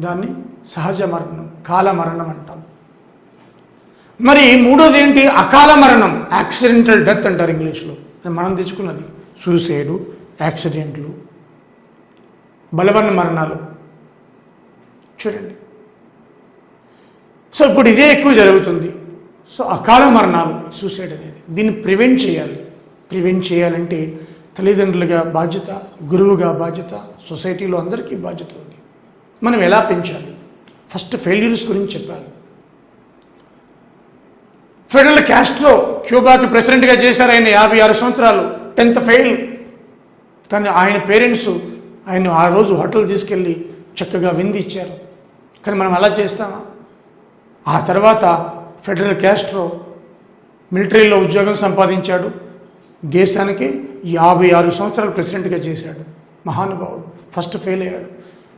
దాన్ని సహజ మరణం, కాల మరణం అంటాం. మరి మూడోది ఏంటి? అకాల మరణం, యాక్సిడెంటల్ డెత్ అంటారు ఇంగ్లీష్లో. మనం తెచ్చుకున్నది సూసైడు, యాక్సిడెంట్లు, బలవన్న మరణాలు. చూడండి. సో ఇప్పుడు ఇదే ఎక్కువ జరుగుతుంది. సో అకాల మరణాలు, సూసైడ్ అనేది. దీన్ని ప్రివెంట్ చేయాలి. ప్రివెంట్ చేయాలంటే తల్లిదండ్రులుగా బాధ్యత, గురువుగా బాధ్యత, సొసైటీలో అందరికీ బాధ్యత ఉంది. మనం ఎలా పెంచాలి? ఫస్ట్ ఫెయిల్యూర్స్ గురించి చెప్పాలి. ఫిడెల్ కాస్ట్రో క్యూబాకి ప్రెసిడెంట్గా చేశారు. ఆయన 56 సంవత్సరాలు, 10th ఫెయిల్. కానీ ఆయన పేరెంట్స్ ఆయన ఆ రోజు హోటల్ తీసుకెళ్ళి చక్కగా విందు ఇచ్చారు. కానీ మనం అలా చేస్తామా? ఆ తర్వాత ఫిడెల్ కాస్ట్రో మిలిటరీలో ఉద్యోగం సంపాదించాడు, దేశానికి 56 సంవత్సరాలు ప్రెసిడెంట్గా చేశాడు మహానుభావుడు. ఫస్ట్ ఫెయిల్ అయ్యాడు,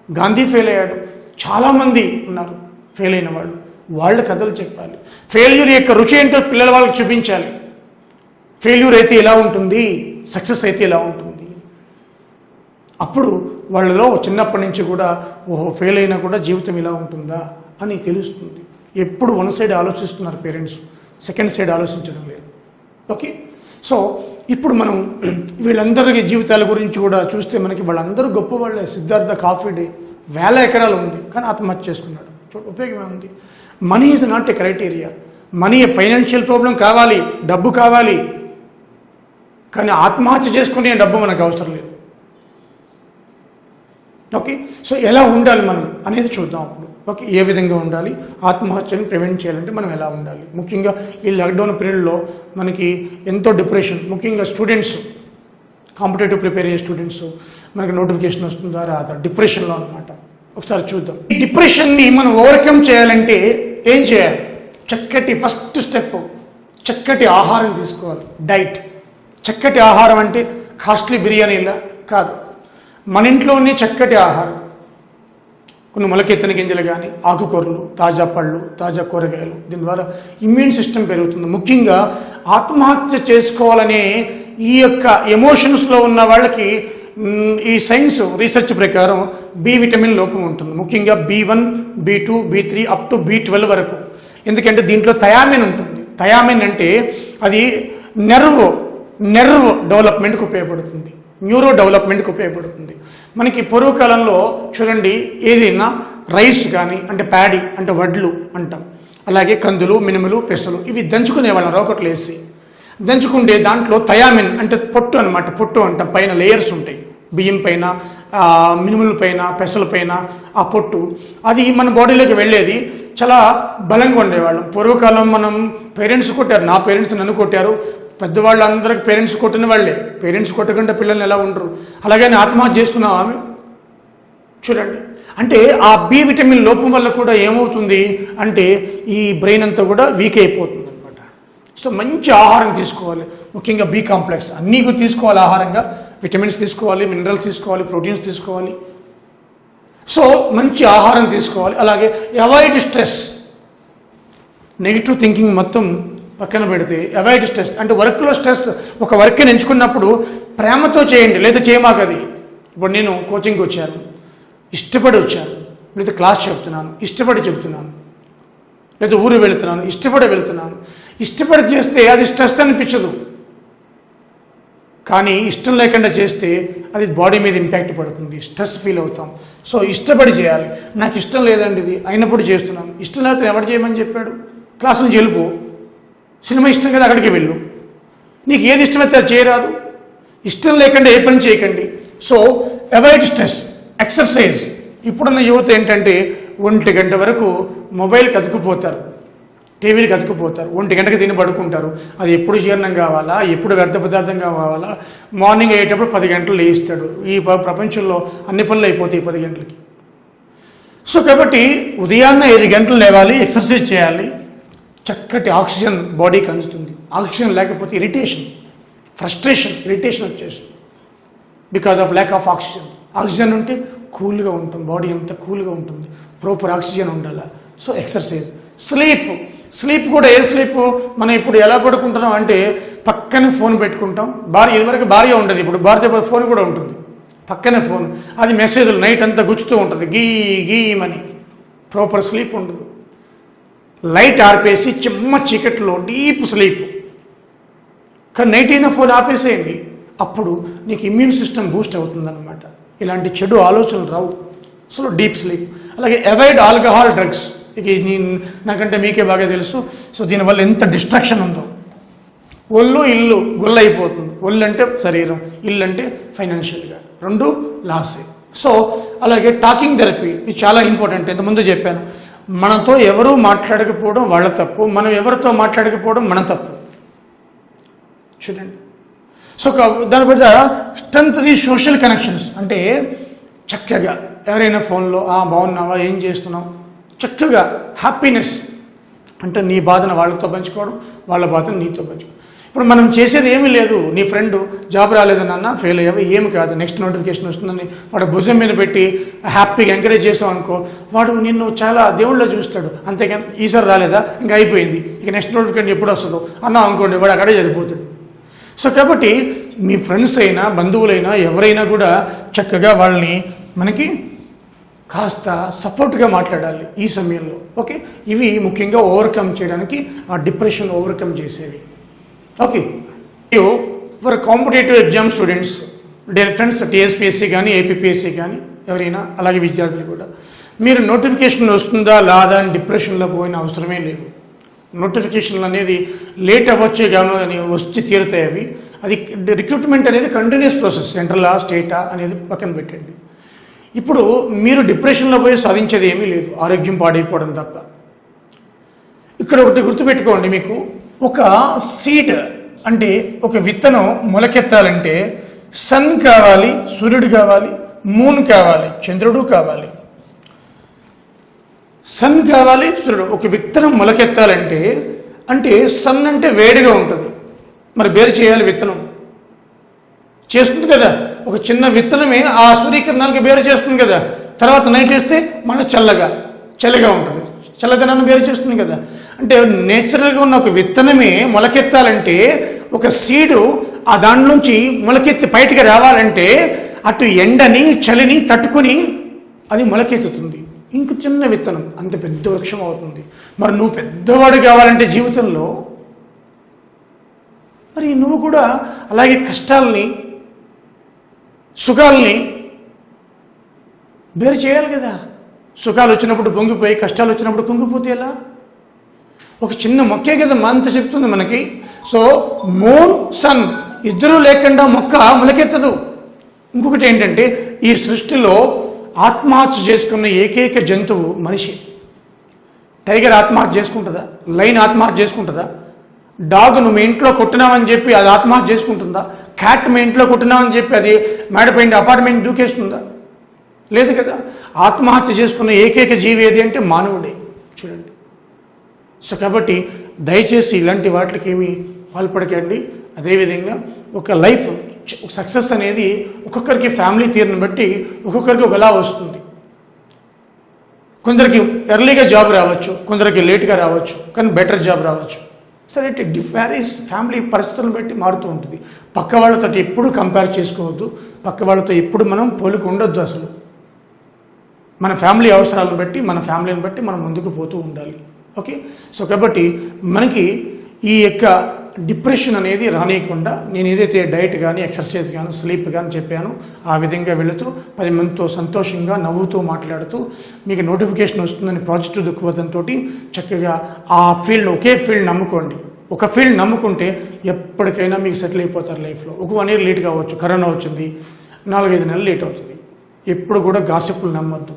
గాంధీ ఫెయిల్ అయ్యాడు, చాలామంది ఉన్నారు ఫెయిల్ అయిన వాళ్ళు. వాళ్ళ కథలు చెప్పాలి. ఫెయిల్యూర్ యొక్క రుచి ఏంటో పిల్లల వాళ్ళకి చూపించాలి. ఫెయిల్యూర్ అయితే ఎలా ఉంటుంది, సక్సెస్ అయితే ఎలా ఉంటుంది. అప్పుడు వాళ్ళలో చిన్నప్పటి నుంచి కూడా ఓహో ఫెయిల్ అయినా కూడా జీవితం ఇలా ఉంటుందా అని తెలుస్తుంది. ఎప్పుడు వన్ సైడ్ ఆలోచిస్తున్నారు పేరెంట్స్, సెకండ్ సైడ్ ఆలోచించడం లేదు. ఓకే, సో ఇప్పుడు మనం వీళ్ళందరికీ జీవితాల గురించి కూడా చూస్తే మనకి వాళ్ళందరూ గొప్ప వాళ్ళే. సిద్ధార్థ కాఫీ డే 1000 ఎకరాలు ఉంది కానీ ఆత్మహత్య చేసుకున్నాడు. ఉపయోగమే ఉంది. Money is not a criteria. Money financial problem కావాలి, డబ్బు కావాలి, కానీ ఆత్మహత్య చేసుకునే డబ్బు మనకు అవసరం లేదు. ఓకే, సో ఎలా ఉండాలి మనం అనేది చూద్దాం అప్పుడు. ఓకే, ఏ విధంగా ఉండాలి, ఆత్మహత్యని ప్రివెంట్ చేయాలంటే మనం ఎలా ఉండాలి. ముఖ్యంగా ఈ లాక్డౌన్ పీరియడ్లో మనకి ఎంతో డిప్రెషన్, ముఖ్యంగా స్టూడెంట్స్, కాంపిటేటివ్ ప్రిపేర్ అయ్యే స్టూడెంట్స్, మనకి నోటిఫికేషన్ వస్తుందా రాదా, డిప్రెషన్లో అనమాట. ఒకసారి చూద్దాం. ఈ డిప్రెషన్ని మనం ఓవర్కమ్ చేయాలంటే ఏం చేయాలి? చక్కటి ఫస్ట్ స్టెప్ చక్కటి ఆహారం తీసుకోవాలి. డైట్. చక్కటి ఆహారం అంటే కాస్ట్లీ బిర్యానీలా కాదు, మన ఇంట్లోనే చక్కటి ఆహారం. కొన్ని మొలకెత్తిన గింజలు కానీ, ఆకుకూరలు, తాజా పళ్ళు, తాజా కూరగాయలు. దీని ద్వారా ఇమ్యూన్ సిస్టమ్ పెరుగుతుంది. ముఖ్యంగా ఆత్మహత్య చేసుకోవాలనే ఈ యొక్క ఎమోషన్స్లో ఉన్న వాళ్ళకి ఈ సైన్స్ రీసెర్చ్ ప్రకారం బి విటమిన్ లోపం ఉంటుంది. ముఖ్యంగా B1, B2, B3 up to B12 వరకు. ఎందుకంటే దీంట్లో థయామిన్ ఉంటుంది. థయామిన్ అంటే అది నెర్వ్ డెవలప్మెంట్కి ఉపయోగపడుతుంది, న్యూరో డెవలప్మెంట్కి ఉపయోగపడుతుంది. మనకి పూర్వకాలంలో చూడండి, ఏదైనా రైస్ కానీ అంటే ప్యాడీ అంటే వడ్లు అంటాం, అలాగే కందులు, మినుములు, పెసలు ఇవి దంచుకునేవాళ్ళం రోకట్లు వేసి. దంచుకుంటే దాంట్లో థయామిన్ అంటే పొట్టు అనమాట, పొట్టు అంటాం. పైన లేయర్స్ ఉంటాయి, బియ్యం పైన, మినుముల పైన, పెసల పైన ఆ పొట్టు, అది మన బాడీలోకి వెళ్ళేది. చాలా బలంగా ఉండేవాళ్ళం. పూర్వకాలం మనం పేరెంట్స్ కొట్టారు, నా పేరెంట్స్ నన్ను కొట్టారు, పెద్దవాళ్ళందరికీ పేరెంట్స్ కొట్టిన వాళ్ళే. పేరెంట్స్ కొట్టకుండా పిల్లల్ని ఎలా ఉండరు. అలాగని ఆత్మహత్య చేసుకున్నాం ఆమె చూడండి. అంటే ఆ బి విటమిన్ లోపం వల్ల కూడా ఏమవుతుంది అంటే ఈ బ్రెయిన్ అంతా కూడా వీక్ అయిపోతుంది అనమాట. సో మంచి ఆహారం తీసుకోవాలి, ముఖ్యంగా బి కాంప్లెక్స్ అన్నీ తీసుకోవాలి ఆహారంగా. విటమిన్స్ తీసుకోవాలి, మినరల్స్ తీసుకోవాలి, ప్రోటీన్స్ తీసుకోవాలి. సో మంచి ఆహారం తీసుకోవాలి. అలాగే అవాయిడ్ స్ట్రెస్, నెగిటివ్ థింకింగ్ మొత్తం పక్కన పెడితే అవాయిడ్ స్ట్రెస్ అంటే వర్క్లో స్ట్రెస్. ఒక వర్క్ని ఎంచుకున్నప్పుడు ప్రేమతో చేయండి, లేదా చేయమాకది. ఇప్పుడు నేను కోచింగ్కి వచ్చాను, ఇష్టపడి వచ్చాను, లేదా క్లాస్ చెప్తున్నాను, ఇష్టపడి చెప్తున్నాను, లేదా ఊరు వెళుతున్నాను, ఇష్టపడి వెళ్తున్నాను. ఇష్టపడి చేస్తే అది స్ట్రెస్ అనిపించదు, కానీ ఇష్టం లేకుండా చేస్తే అది బాడీ మీద ఇంపాక్ట్ పడుతుంది, స్ట్రెస్ ఫీల్ అవుతాం. సో ఇష్టపడి చేయాలి. నాకు ఇష్టం లేదండి ఇది, అయినప్పుడు చేస్తున్నాను. ఇష్టం లేకపోతే ఎవరు చేయమని చెప్పాడు? క్లాస్ నుంచి వెళ్ళిపో. సినిమా ఇష్టం కదా, అక్కడికి వెళ్ళు. నీకు ఏది ఇష్టమైతే అది చేయరాదు. ఇష్టం లేకుండా ఏ పని చేయకండి. So avoid stress. ఎక్సర్సైజ్. ఇప్పుడున్న యువత ఏంటంటే 1 గంట వరకు మొబైల్కి అతుకుపోతారు, టీవీకి అతుకుపోతారు. 1 గంటకి తిని పడుకుంటారు. అది ఎప్పుడు జీర్ణం కావాలా, ఎప్పుడు వ్యర్థ పదార్థం కావాలా? మార్నింగ్ అయ్యేటప్పుడు 10 గంటలు లేయిస్తాడు. ఈ ప్రపంచంలో అన్ని పనులు అయిపోతాయి 10 గంటలకి. సో కాబట్టి ఉదయాన్నే 5 గంటలు లేవాలి, ఎక్సర్సైజ్ చేయాలి. చక్కటి ఆక్సిజన్ బాడీకి అందుతుంది. ఆక్సిజన్ లేకపోతే ఇరిటేషన్, ఫ్రస్ట్రేషన్, ఇరిటేషన్ వచ్చేస్తుంది because of lack of oxygen. Oxygen ఉంటే కూల్గా ఉంటుంది, బాడీ అంతా కూల్గా ఉంటుంది. ప్రాపర్ ఆక్సిజన్ ఉండాలి. So exercise. స్లీప్ కూడా ఏ స్లీప్? మనం ఇప్పుడు ఎలా పడుకుంటున్నాం అంటే పక్కనే ఫోన్ పెట్టుకుంటాం. ఇదివరకు భార్య ఉండదు, ఇప్పుడు భార్య ఫోన్ కూడా ఉంటుంది, పక్కనే ఫోన్. అది మెసేజ్లు నైట్ అంతా గుచ్చుతూ ఉంటుంది, గీమని. ప్రాపర్ స్లీప్ ఉండదు. లైట్ ఆర్పేసి చిమ్మ చీకట్లో డీప్ స్లీప్. కానీ నైట్ అయినా ఫోన్ ఆపేసేయండి, అప్పుడు నీకు ఇమ్యూన్ సిస్టమ్ బూస్ట్ అవుతుందన్నమాట. ఇలాంటి చెడు ఆలోచనలు రావు. So deep sleep. అలాగే అవాయిడ్ ఆల్కహాల్, డ్రగ్స్. ఇక నాకంటే మీకే బాగా తెలుసు. సో దీనివల్ల ఎంత డిస్ట్రాక్షన్ ఉందో. ఒళ్ళు ఇల్లు గుల్లైపోతుంది. ఒళ్ళు అంటే శరీరం, ఇల్లు అంటే ఫైనాన్షియల్గా, రెండు లాసే. సో అలాగే టాకింగ్ థెరపీ, ఇది చాలా ఇంపార్టెంట్. ఇంతకుముందు చెప్పాను, మనతో ఎవరూ మాట్లాడకపోవడం వాళ్ళ తప్పు, మనం ఎవరితో మాట్లాడకపోవడం మన తప్పు. చూడండి. సో దాని మీద స్ట్రెంత్ ది సోషల్ కనెక్షన్స్. అంటే చక్కగా ఎవరైనా ఫోన్లో బాగున్నావా, ఏం చేస్తున్నావు, చక్కగా హ్యాపీనెస్ అంటే నీ బాధను వాళ్ళతో పంచుకోవడం, వాళ్ళ బాధను నీతో పంచుకోవడం. ఇప్పుడు మనం చేసేది ఏమీ లేదు. నీ ఫ్రెండ్ జాబ్ రాలేదు నాన్న, ఫెయిల్ అయ్యావు, ఏమి కాదు, నెక్స్ట్ నోటిఫికేషన్ వస్తుందని వాడు భుజం మీద పెట్టి హ్యాపీగా ఎంకరేజ్ చేసావు అనుకో, వాడు నిన్ను చాలా దేవుళ్ళలో చూస్తాడు. అంతేగాని ఈసారి రాలేదా, ఇంకా అయిపోయింది, ఇక నెక్స్ట్ నోటిఫికేషన్ ఎప్పుడు వస్తుందో అన్నావు అనుకోండి, వాడు అక్కడే చనిపోతాడు. సో కాబట్టి మీ ఫ్రెండ్స్ అయినా బంధువులైనా ఎవరైనా కూడా చక్కగా వాళ్ళని మనకి కాస్త సపోర్ట్గా మాట్లాడాలి ఈ సమయంలో. ఓకే, ఇవి ముఖ్యంగా ఓవర్కమ్ చేయడానికి, ఆ డిప్రెషన్ ఓవర్కమ్ చేసేవి. Okay, for competitive exam students, dear friends, TSPSC కానీ ఏపీపీఎస్సీ కానీ ఎవరైనా, అలాగే విద్యార్థులు కూడా, మీరు నోటిఫికేషన్ వస్తుందా లేదా అని డిప్రెషన్లో పోయిన అవసరమే లేదు. నోటిఫికేషన్లు అనేది లేట్ అవ్వచ్చు కానీ వచ్చి తీరుతాయి అవి. అది రిక్రూట్మెంట్ అనేది కంటిన్యూస్ ప్రాసెస్, సెంట్రలా స్టేటా అనేది పక్కన పెట్టండి. ఇప్పుడు మీరు డిప్రెషన్లో పోయి సాధించేది ఏమీ లేదు, ఆరోగ్యం పాడైపోవడం తప్ప. ఇక్కడ ఒకటి గుర్తుపెట్టుకోండి, మీకు ఒక సీడ్ అంటే ఒక విత్తనం మొలకెత్తాలంటే సన్ కావాలి, సూర్యుడు కావాలి, మూన్ కావాలి, చంద్రుడు కావాలి. సన్ కావాలి, సూర్యుడు. ఒక విత్తనం మొలకెత్తాలంటే అంటే సన్ అంటే వేడిగా ఉంటుంది, మరి బేరు చేయాలి, విత్తనం చేస్తుంది కదా. ఒక చిన్న విత్తనమే ఆ సూర్యకిరణానికి బేరు చేస్తుంది కదా. తర్వాత నైట్ వేస్తే మళ్ళీ చల్లగా ఉంటుంది, చల్లదనాన్ని బేరు చేస్తుంది కదా. అంటే నేచురల్గా ఉన్న ఒక విత్తనమే మొలకెత్తాలంటే, ఒక సీడు ఆ దాని నుంచి మొలకెత్తి బయటికి రావాలంటే అటు ఎండని చలిని తట్టుకుని అది మొలకెత్తుతుంది. ఇంక చిన్న విత్తనం అంత పెద్ద వృక్షం అవుతుంది. మరి నువ్వు పెద్దవాడు కావాలంటే జీవితంలో, మరి నువ్వు కూడా అలాగే కష్టాలని సుఖాలని బేరు చేయాలి కదా. సుఖాలు వచ్చినప్పుడు పొంగిపోయి, కష్టాలు వచ్చినప్పుడు కుంగిపోతే ఎలా? ఒక చిన్న మొక్కే కదా అంత చెప్తుంది మనకి. సో మూన్ సన్ ఇద్దరూ లేకుండా మొక్క మొలకెత్తదు. ఇంకొకటి ఏంటంటే, ఈ సృష్టిలో ఆత్మహత్య చేసుకున్న ఏకైక జంతువు మనిషి. టైగర్ ఆత్మహత్య చేసుకుంటుందా? లైన్ ఆత్మహత్య చేసుకుంటుందా? డాగ్ నువ్వు మీ ఇంట్లో కొట్టినావని చెప్పి అది ఆత్మహత్య చేసుకుంటుందా? క్యాట్ మీ ఇంట్లో కొట్టినామని చెప్పి అది మేడపైన అపార్ట్మెంట్ దూకేస్తుందా? లేదు కదా. ఆత్మహత్య చేసుకున్న ఏకైక జీవి ఏది అంటే మానవుడే. చూడండి. సో కాబట్టి దయచేసి ఇలాంటి వాటికి ఏమీ పాల్పడకండి. అదేవిధంగా ఒక లైఫ్ సక్సెస్ అనేది ఒక్కొక్కరికి ఫ్యామిలీ తీరుని బట్టి ఒక్కొక్కరికి ఒకలా వస్తుంది. కొందరికి ఎర్లీగా జాబ్ రావచ్చు, కొందరికి లేట్గా రావచ్చు, కానీ బెటర్ జాబ్ రావచ్చు. సరే, ఇట్ వ్యారీస్, ఫ్యామిలీ పరిస్థితులను బట్టి మారుతూ ఉంటుంది. పక్క వాళ్ళతో ఎప్పుడు కంపేర్ చేసుకోవద్దు, పక్క వాళ్ళతో ఎప్పుడు మనం పోలిక ఉండొద్దు. అసలు మన ఫ్యామిలీ అవసరాలను బట్టి, మన ఫ్యామిలీని బట్టి మనం ముందుకు పోతూ ఉండాలి. ఓకే, సో కాబట్టి మనకి ఈ యొక్క డిప్రెషన్ అనేది రానియకుండా నేను ఏదైతే డైట్ కానీ, ఎక్సర్సైజ్ కానీ, స్లీప్ కానీ చెప్పానో ఆ విధంగా వెళుతూ 10 మందితో సంతోషంగా నవ్వుతూ మాట్లాడుతూ మీకు నోటిఫికేషన్ వస్తుందని పాజిటివ్ దృక్పథంతో చక్కగా ఆ ఫీల్డ్, ఒకే ఫీల్డ్ నమ్ముకోండి. ఒక ఫీల్డ్ నమ్ముకుంటే ఎప్పటికైనా మీకు సెటిల్ అయిపోతారు లైఫ్లో. ఒక 1 year లేట్ కావచ్చు, కరోనా వచ్చింది, 4-5 నెలలు లేట్ అవుతుంది. ఎప్పుడు కూడా గాసిప్పులు నమ్మొద్దు.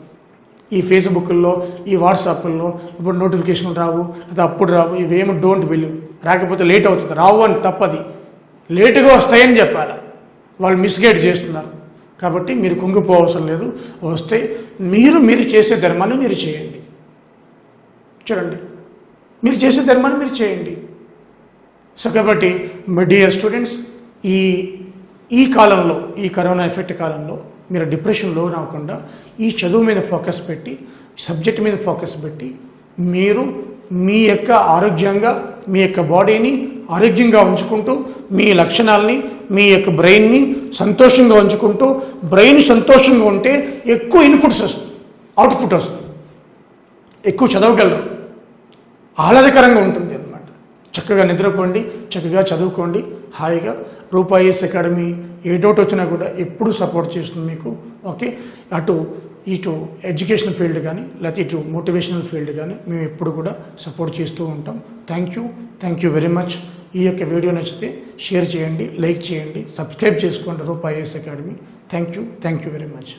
ఈ ఫేస్బుక్లో, ఈ వాట్సాప్ల్లో ఇప్పుడు నోటిఫికేషన్లు రావు, అది అప్పుడు రావు, ఇవేమో డోంట్ బిలీవ్. రాకపోతే లేట్ అవుతుంది, రావు అని తప్పది, లేటుగా వస్తాయని చెప్పాలి. వాళ్ళు మిస్గైడ్ చేస్తున్నారు. కాబట్టి మీరు కుంగిపోవసరం లేదు. వస్తే మీరు చేసే ధర్మాన్ని మీరు చేయండి. చూడండి, మీరు చేసే ధర్మాన్ని మీరు చేయండి. సో కాబట్టి మై డియర్ స్టూడెంట్స్, ఈ కాలంలో, ఈ కరోనా ఎఫెక్ట్ కాలంలో మీరు డిప్రెషన్లో రాకుండా ఈ చదువు మీద ఫోకస్ పెట్టి, సబ్జెక్ట్ మీద ఫోకస్ పెట్టి, మీరు మీ యొక్క ఆరోగ్యంగా, మీ యొక్క బాడీని ఆరోగ్యంగా ఉంచుకుంటూ, మీ లక్షణాలని, మీ యొక్క బ్రెయిన్ని సంతోషంగా ఉంచుకుంటూ, బ్రెయిన్ సంతోషంగా ఉంటే ఎక్కువ ఇన్పుట్స్ వస్తుంది, అవుట్పుట్ వస్తుంది, ఎక్కువ చదవగలరు, ఆహ్లాదకరంగా ఉంటుంది అన్నమాట. చక్కగా నిద్రపోండి, చక్కగా చదువుకోండి, హాయిగా. రూపాయిస్ అకాడమీ ఏ డౌట్ వచ్చినా కూడా ఎప్పుడు సపోర్ట్ చేస్తుంది మీకు. ఓకే, ఇటు ఎడ్యుకేషనల్ ఫీల్డ్ కానీ, లేకపోతే ఇటు మోటివేషనల్ ఫీల్డ్ కానీ మేము ఎప్పుడు కూడా సపోర్ట్ చేస్తూ ఉంటాం. Thank you very much. ఈ యొక్క వీడియో నచ్చితే షేర్ చేయండి, లైక్ చేయండి, సబ్స్క్రైబ్ చేసుకోండి rupees academy. Thank you very much.